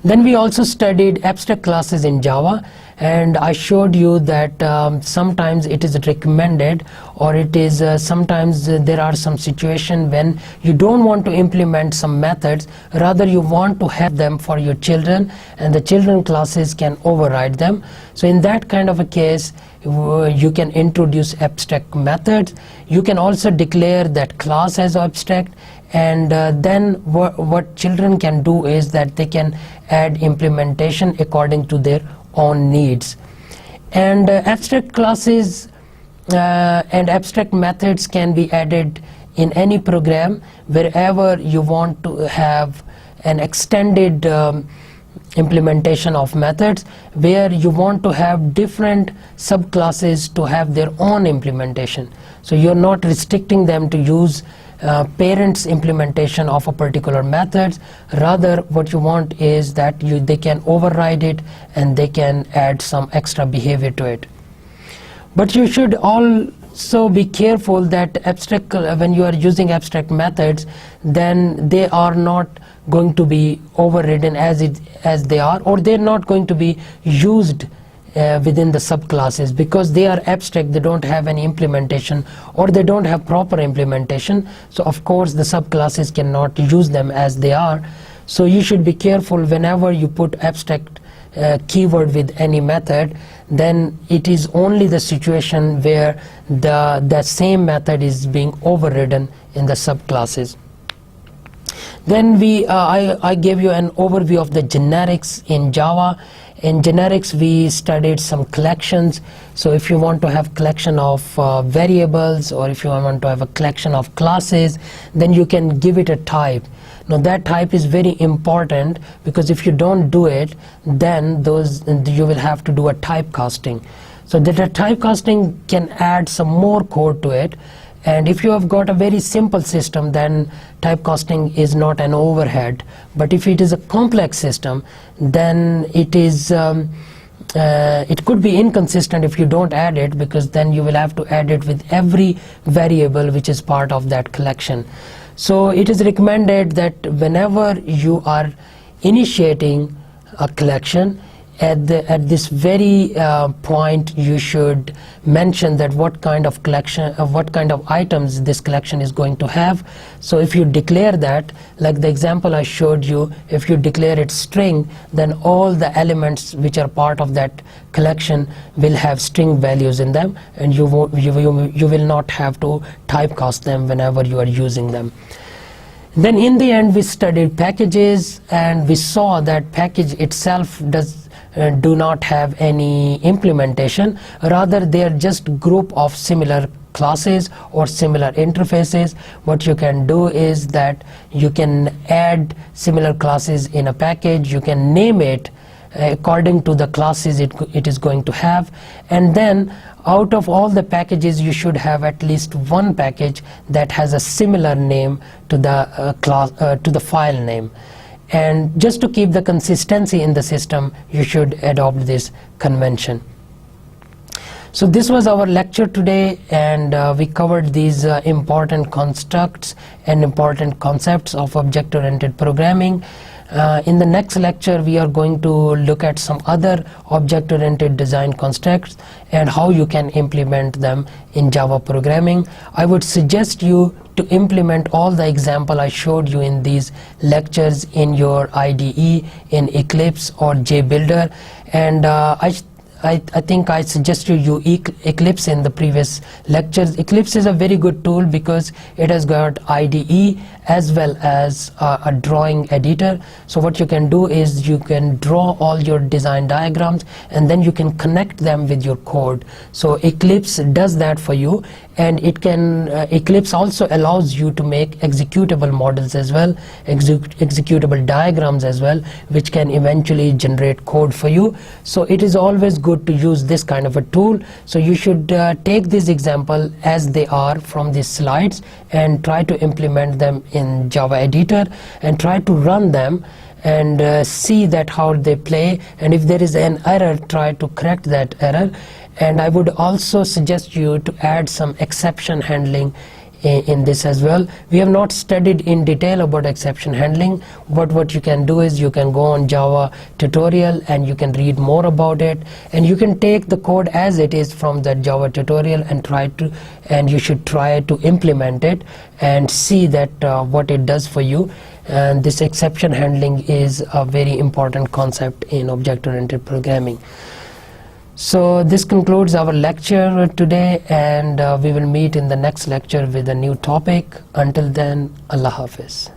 Then we also studied abstract classes in Java, and I showed you that sometimes it is recommended, or it is sometimes there are some situations when you don't want to implement some methods, rather you want to have them for your children, and the children classes can override them. So in that kind of a case, you can introduce abstract methods. You can also declare that class as abstract, and then what children can do is that they can add implementation according to their own needs. And abstract classes and abstract methods can be added in any program wherever you want to have an extended implementation of methods, where you want to have different subclasses to have their own implementation. So you're not restricting them to use parents' implementation of a particular method. Rather, what you want is that they can override it and they can add some extra behavior to it. But you should also be careful that when you are using abstract methods, then they are not going to be overridden as they are, or they're not going to be used within the subclasses, because they are abstract, they don't have any implementation, or they don't have proper implementation. So of course the subclasses cannot use them as they are. So you should be careful whenever you put abstract keyword with any method, then it is only the situation where the same method is being overridden in the subclasses. Then I gave you an overview of the generics in Java. In generics, we studied some collections. So if you want to have collection of variables, or if you want to have a collection of classes, then you can give it a type. Now that type is very important, because if you don't do it, then you will have to do a typecasting. So that a typecasting can add some more code to it. And if you have got a very simple system, then typecasting is not an overhead. But if it is a complex system, then it could be inconsistent if you don't add it, because then you will have to add it with every variable which is part of that collection. So it is recommended that whenever you are initiating a collection, at this very point, you should mention that what kind of collection, what kind of items this collection is going to have. So if you declare that, like the example I showed you, if you declare it string, then all the elements which are part of that collection will have string values in them, and you will not have to typecast them whenever you are using them. Then in the end, we studied packages, and we saw that package itself do not have any implementation. Rather, they are just group of similar classes or similar interfaces. What you can do is that you can add similar classes in a package. You can name it according to the classes it is going to have, and then out of all the packages, you should have at least one package that has a similar name to the file name. And just to keep the consistency in the system, you should adopt this convention. So this was our lecture today, and we covered these important constructs and important concepts of object-oriented programming. In the next lecture, we are going to look at some other object-oriented design constructs and how you can implement them in Java programming. I would suggest you to implement all the example I showed you in these lectures in your IDE, in Eclipse or JBuilder, and I think I suggested you Eclipse in the previous lectures. Eclipse is a very good tool because it has got IDE as well as a drawing editor. So what you can do is you can draw all your design diagrams and then you can connect them with your code. So Eclipse does that for you, and Eclipse also allows you to make executable models as well, executable diagrams as well, which can eventually generate code for you. So it is always good to use this kind of a tool. So you should take this example as they are from these slides and try to implement them in Java editor and try to run them and see that how they play, and if there is an error, try to correct that error. And I would also suggest you to add some exception handling in this as well. We have not studied in detail about exception handling, but what you can do is you can go on Java tutorial and you can read more about it, and you can take the code as it is from that Java tutorial and you should try to implement it and see that what it does for you. And this exception handling is a very important concept in object-oriented programming. So this concludes our lecture today, and we will meet in the next lecture with a new topic. Until then, Allah Hafiz.